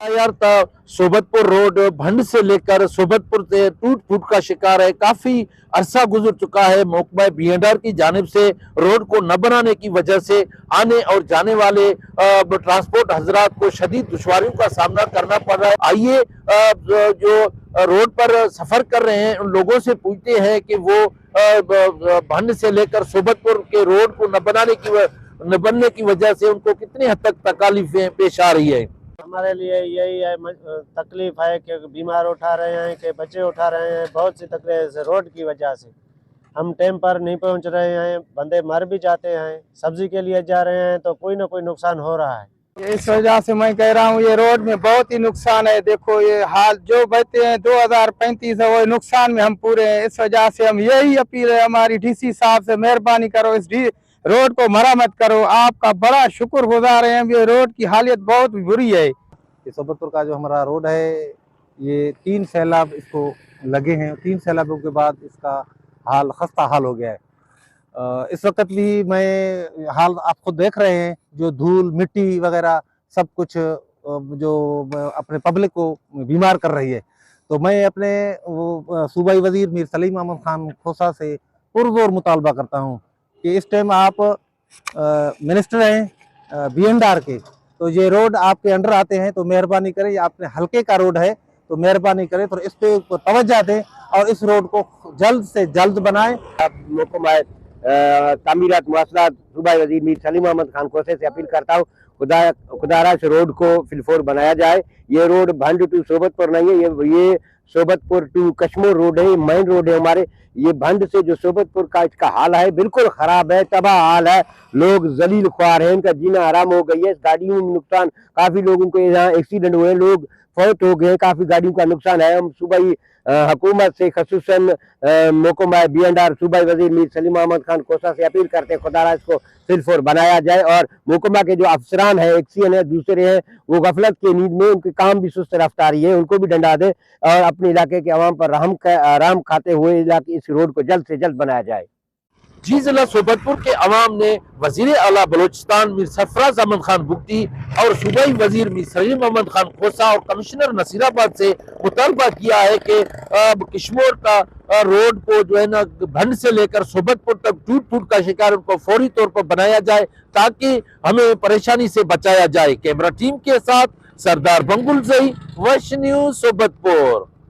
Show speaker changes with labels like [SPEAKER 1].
[SPEAKER 1] यार सोबतपुर रोड भंड से लेकर सोबतपुर से टूट फूट का शिकार है। काफी अरसा गुजर चुका है। महकमा बीएंडआर की जानिब से रोड को न बनाने की वजह से आने और जाने वाले ट्रांसपोर्ट हजरात को शदीद दुश्वारियों का सामना करना पड़ रहा है। आइए जो रोड पर सफर कर रहे हैं उन लोगों से पूछते हैं कि वो भंड से लेकर सोबतपुर के रोड को न बनने की वजह से उनको कितनी हद तक तकलीफें पेश आ रही है।
[SPEAKER 2] हमारे लिए यही है तकलीफ है कि बीमार उठा रहे हैं, कि बच्चे उठा रहे हैं, बहुत सी तकलीफ रोड की वजह से। हम टाइम पर नहीं पहुंच रहे हैं, बंदे मर भी जाते हैं, सब्जी के लिए जा रहे हैं तो कोई ना कोई नुकसान हो रहा है।
[SPEAKER 3] इस वजह से मैं कह रहा हूँ ये रोड में बहुत ही नुकसान है। देखो ये हाल जो बचते हैं 2035 है वो नुकसान में हम पूरे हैं। इस वजह से हम यही अपील है हमारी डीसी साहब से, मेहरबानी करो इस रोड को मरम्मत करो। आपका बड़ा शुक्रगुजार है। ये रोड की हालत बहुत बुरी है।
[SPEAKER 4] सोबतपुर का जो हमारा रोड है ये 3 सैलाब इसको लगे हैं। 3 सैलाबों के बाद इसका हाल खस्ता हाल हो गया है। इस वक्त भी मैं हाल आप खुद देख रहे हैं, जो धूल मिट्टी वगैरह सब कुछ जो अपने पब्लिक को बीमार कर रही है। तो मैं अपने सूबाई वजीर मीर सलीम अहमद खान खोसा से पुरजोर मुतालबा करता हूं कि इस टाइम आप मिनिस्टर हैं बीएंडआर के, तो ये रोड आपके अंडर आते हैं तो मेहरबानी करें, ये अपने हल्के का रोड है तो मेहरबानी करें तो इस पे तवज्जो दें और इस रोड को जल्द से जल्द बनाएं।
[SPEAKER 5] महकमा तामीरात मुआसरात सूबाई वजीर मीर सलीम अहमद खान खोसे से अपील करता हूँ खुदारा इस रोड को फिलफोर बनाया जाए। ये रोड भंड टू सोबतपुर नहीं है, ये सोबतपुर टू कश्मीर रोड है, मेन रोड है हमारे। ये भंड से जो सोबतपुर का इसका हाल है बिल्कुल खराब है, तबाह हाल है। लोग जलील ख्वार हैं, इनका जीना हराम हो गई है। गाड़ियों में नुकसान, काफी लोगों को यहाँ एक्सीडेंट हुए, लोग फौत हो गए, काफी गाड़ियों का नुकसान है। हम सूबाई हुकूमत से खसूसन महकमा बीएंडआर सूबाई वजीर मीर सलीम अहमद खान कोसा से अपील करते हैं खुदारा इसको फिलफोर बनाया जाए। और महकमा के जो अफसरान है, एक्सीएन है, दूसरे हैं, वो गफलत की नींद में, उनके काम भी सुस्त रफ्तारी है, उनको भी डंडा दे और अपने इलाके के अवाम पर रहम खाते हुए इलाके इस रोड को जल्द से जल्द बनाया जाए।
[SPEAKER 1] जी जिला सोबतपुर के अवाम ने वजीर आला बलोचिस्तान मीर सरफराज अहमद खान बुगटी और सूबाई वजीर मीर सलीम अहमद खान खोसा और कमिश्नर नसीराबाद से मुतालबा किया है कि कश्मीर का रोड को जो है ना भंड से लेकर सोबतपुर तक टूट फूट का शिकार उनको फौरी तौर पर बनाया जाए ताकि हमें परेशानी से बचाया जाए। कैमरा टीम के साथ सरदार बंगुल ज़ई, वश न्यूज़ सोबतपुर।